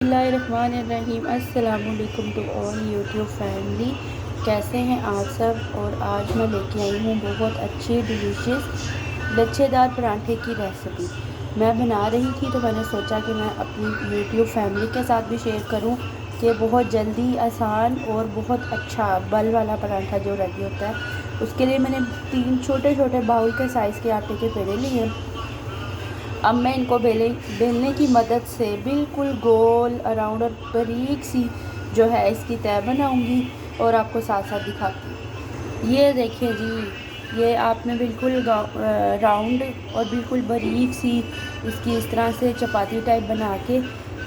बिस्मिल्लाहिर्रहमानिर्रहीम। अस्सलाम वालेकुम टू ऑल यूट्यूब फैमिली। कैसे हैं आप सब। और आज मैं लेके आई हूँ बहुत अच्छी डिलीशियस लच्छेदार पराठे की रेसिपी। मैं बना रही थी तो मैंने सोचा कि मैं अपनी यूट्यूब फैमिली के साथ भी शेयर करूँ कि बहुत जल्दी आसान और बहुत अच्छा बल वाला पराठा जो रेडी होता है। उसके लिए मैंने 3 छोटे छोटे बाउल के साइज़ के आटे के पेड़े लिए। अब मैं इनको बेलने की मदद से बिल्कुल गोल अराउंड और बारीक सी जो है इसकी तय बनाऊंगी और आपको साथ साथ दिखाती हूँ। ये देखिए जी, ये आपने बिल्कुल राउंड और बिल्कुल बारीक सी इसकी इस तरह से चपाती टाइप बना के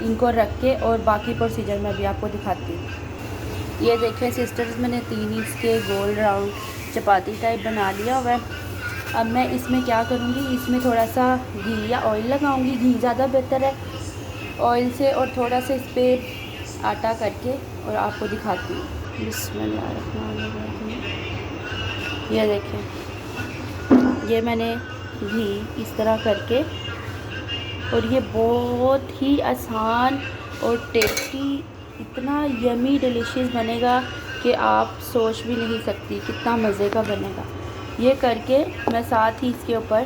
इनको रख के और बाकी प्रोसीजर में भी आपको दिखाती हूँ। ये देखिए सिस्टर्स, मैंने 3 इसके गोल राउंड चपाती टाइप बना लिया हुआ है। अब मैं इसमें क्या करूँगी, इसमें थोड़ा सा घी या ऑयल लगाऊँगी। घी ज़्यादा बेहतर है ऑयल से, और थोड़ा सा इस पर आटा करके और आपको दिखाती हूँ। बिस्मिल्लाहिर्रहमानिर्रहीम। ये देखें, ये मैंने घी इस तरह करके, और ये बहुत ही आसान और टेस्टी, इतना यमी डिलीशियस बनेगा कि आप सोच भी नहीं सकती कितना मज़े का बनेगा। ये करके मैं साथ ही इसके ऊपर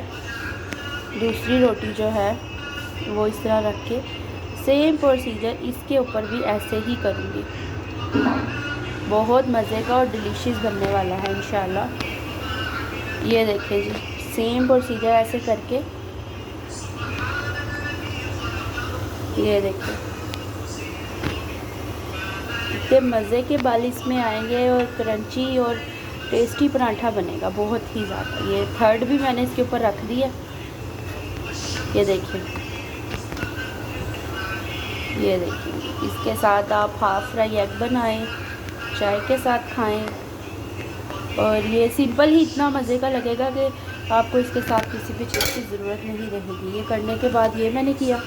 दूसरी रोटी जो है वो इस तरह रख के सेम प्रोसीजर इसके ऊपर भी ऐसे ही करूँगी। बहुत मज़े का और डिलीशियस बनने वाला है इंशाल्लाह। ये देखिए जी, सेम प्रोसीजर ऐसे करके, ये देखिए इतने मज़े के बाल इसमें आएंगे और क्रंची और टेस्टी पराठा बनेगा बहुत ही ज़्यादा। ये थर्ड भी मैंने इसके ऊपर रख दिया। ये देखिए, ये देखिए, इसके साथ आप हाफ़ फ्राई एग बनाएं, चाय के साथ खाएं, और ये सिंपल ही इतना मज़े का लगेगा कि आपको इसके साथ किसी भी चीज़ की ज़रूरत नहीं रहेगी। ये करने के बाद ये मैंने किया।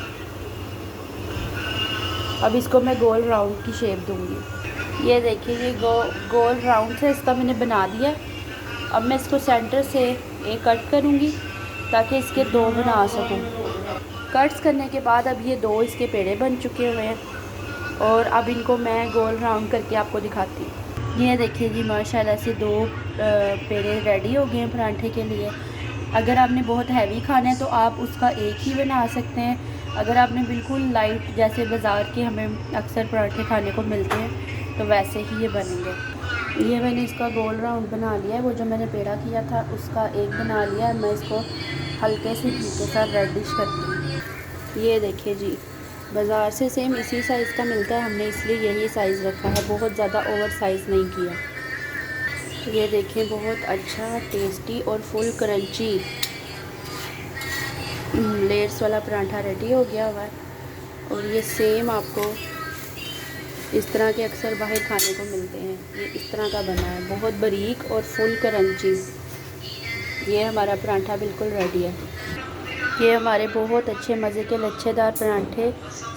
अब इसको मैं गोल राउंड की शेप दूँगी। ये देखिए, ये गोल राउंड से इसका मैंने बना दिया। अब मैं इसको सेंटर से एक कट करूँगी ताकि इसके 2 बना सकूँ। कट्स करने के बाद अब ये 2 इसके पेड़े बन चुके हुए हैं, और अब इनको मैं गोल राउंड करके आपको दिखाती हूँ। ये देखिए जी, माशाल्लाह से 2 पेड़े रेडी हो गए हैं पराठे के लिए। अगर आपने बहुत हैवी खाना है तो आप उसका एक ही बना सकते हैं। अगर आपने बिल्कुल लाइट, जैसे बाज़ार के हमें अक्सर पराठे खाने को मिलते हैं, तो वैसे ही ये बनेंगे। ये मैंने इसका गोल राउंड बना लिया है। वो जो मैंने पेड़ा किया था उसका एक बना लिया है। मैं इसको हल्के से घी के साथ रेडिश करती हूँ। ये देखिए जी, बाज़ार से सेम इसी साइज़ का मिलता है, हमने इसलिए यही साइज़ रखा है, बहुत ज़्यादा ओवर साइज़ नहीं किया। ये देखिए, बहुत अच्छा टेस्टी और फुल क्रंची लेयर्स वाला पराठा रेडी हो गया हुआ है। और ये सेम आपको इस तरह के अक्सर बाहर खाने को मिलते हैं। ये इस तरह का बना है, बहुत बारीक और फुल क्रंची। ये हमारा पराठा बिल्कुल रेडी है। ये हमारे बहुत अच्छे मज़े के लच्छेदार पराठे,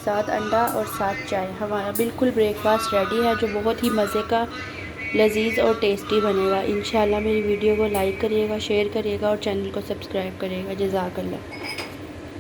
साथ अंडा और साथ चाय, हमारा बिल्कुल ब्रेकफास्ट रेडी है, जो बहुत ही मज़े का, लजीज और टेस्टी बनेगा। इंशाल्लाह मेरी वीडियो को लाइक करिएगा, शेयर करिएगा और चैनल को सब्सक्राइब करिएगा। जज़ाकल्लाह।